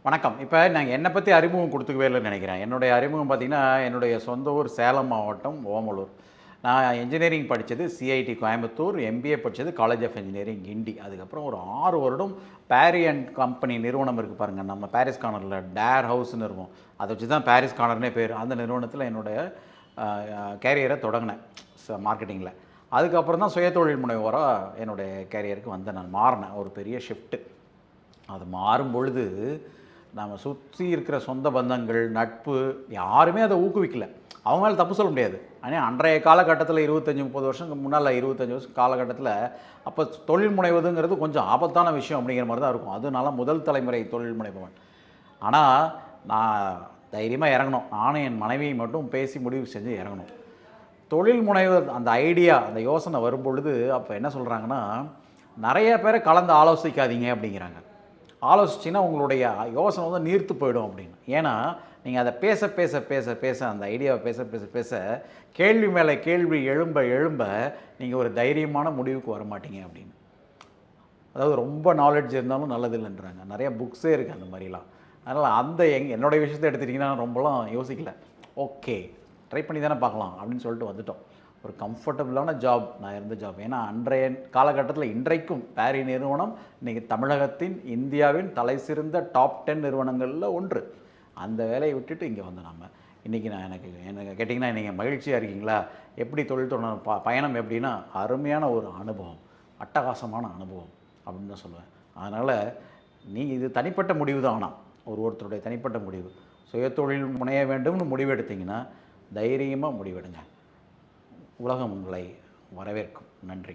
வணக்கம். இப்போ நாங்கள் என்னை பற்றி அறிமுகம் கொடுத்துக்கவே இல்லைன்னு நினைக்கிறேன். என்னுடைய அறிமுகம் பார்த்தீங்கன்னா, என்னுடைய சொந்த ஊர் சேலம் மாவட்டம் ஓமலூர். நான் என்ஜினியரிங் படித்தது சிஐடி கோயம்புத்தூர், எம்பிஏ படித்தது காலேஜ் ஆஃப் இன்ஜினியரிங் கிண்டி. அதுக்கப்புறம் ஒரு 6 வருடம் பேரி அண்ட் கம்பெனி நிறுவனம் இருக்குது பாருங்கள், நம்ம பாரிஸ் கார்னரில் டேர் ஹவுஸ்னு இருக்கும். அதை வச்சு தான் பாரிஸ் கார்னர்னே பேர். அந்த நிறுவனத்தில் என்னுடைய கேரியரை தொடங்கினேன் மார்க்கெட்டிங்கில். அதுக்கப்புறம் தான் சுயதொழில் முனைவோராக என்னுடைய கேரியருக்கு நான் மாறினேன். ஒரு பெரிய ஷிஃப்ட்டு. அது மாறும் பொழுது நம்ம சுற்றி இருக்கிற சொந்த பந்தங்கள், நட்பு யாருமே அதை ஊக்குவிக்கல. அவங்க மேலே தப்பு சொல்ல முடியாது. ஆனால் அன்றைய காலகட்டத்தில் 25-30 வருஷத்துக்கு முன்னால், 25 வருஷம் காலகட்டத்தில் அப்போ தொழில் முனைவதுங்கிறது கொஞ்சம் ஆபத்தான விஷயம் அப்படிங்கிற மாதிரி தான் இருக்கும். அதனால முதல் தலைமுறை தொழில் முனைப்பவன். ஆனால் நான் தைரியமாக இறங்கணும். நானும் என் மனைவியை மட்டும் பேசி முடிவு செஞ்சு இறங்கணும். தொழில் முனைவர் அந்த ஐடியா, அந்த யோசனை வரும்பொழுது அப்போ என்ன சொல்கிறாங்கன்னா, நிறைய பேரை கலந்து ஆலோசிக்காதீங்க அப்படிங்கிறாங்க. ஆலோசிச்சிங்கன்னா உங்களுடைய யோசனை வந்து நீர்த்து போயிடும் அப்படின்னு. ஏன்னா நீங்கள் அதை பேச பேச பேச பேச அந்த ஐடியாவை பேச பேச பேச கேள்வி மேலே கேள்வி எழும்ப எழும்ப நீங்கள் ஒரு தைரியமான முடிவுக்கு வர மாட்டீங்க அப்படின்னு. அதாவது ரொம்ப நாலேட்ஜ் இருந்தாலும் நல்லது இல்லைன்றாங்க. நிறையா புக்ஸே இருக்குது அந்த மாதிரிலாம். அதனால் அந்த என்னுடைய விஷயத்தை எடுத்துட்டிங்கன்னா ரொம்பலாம் யோசிக்கல. ஓகே, ட்ரை பண்ணி தானே பார்க்கலாம் அப்படின்னு சொல்லிட்டு வந்துட்டோம். ஒரு கம்ஃபர்டபுளான ஜாப் நான் இருந்த ஜாப். ஏன்னா அன்றைய காலகட்டத்தில் இன்றைக்கும் பேரி நிறுவனம் இன்றைக்கி தமிழகத்தின், இந்தியாவின் தலை சிறந்த டாப் 10 நிறுவனங்களில் ஒன்று. அந்த வேலையை விட்டுட்டு இங்கே வந்து நம்ம இன்றைக்கி எனக்கு கேட்டிங்கன்னா நீங்கள் மகிழ்ச்சியாக இருக்கீங்களா? எப்படி தொழில் தொடர் பயணம் எப்படின்னா அருமையான ஒரு அனுபவம், அட்டகாசமான அனுபவம் அப்படின்னு தான் சொல்லுவேன். அதனால் இது தனிப்பட்ட முடிவு தான். ஆனால் ஒருத்தருடைய தனிப்பட்ட முடிவு. சுயதொழில் முனைய வேண்டும்னு முடிவெடுத்திங்கன்னா தைரியமாக முடிவெடுங்க. உலகம் உங்களை வரவேற்கும். நன்றி.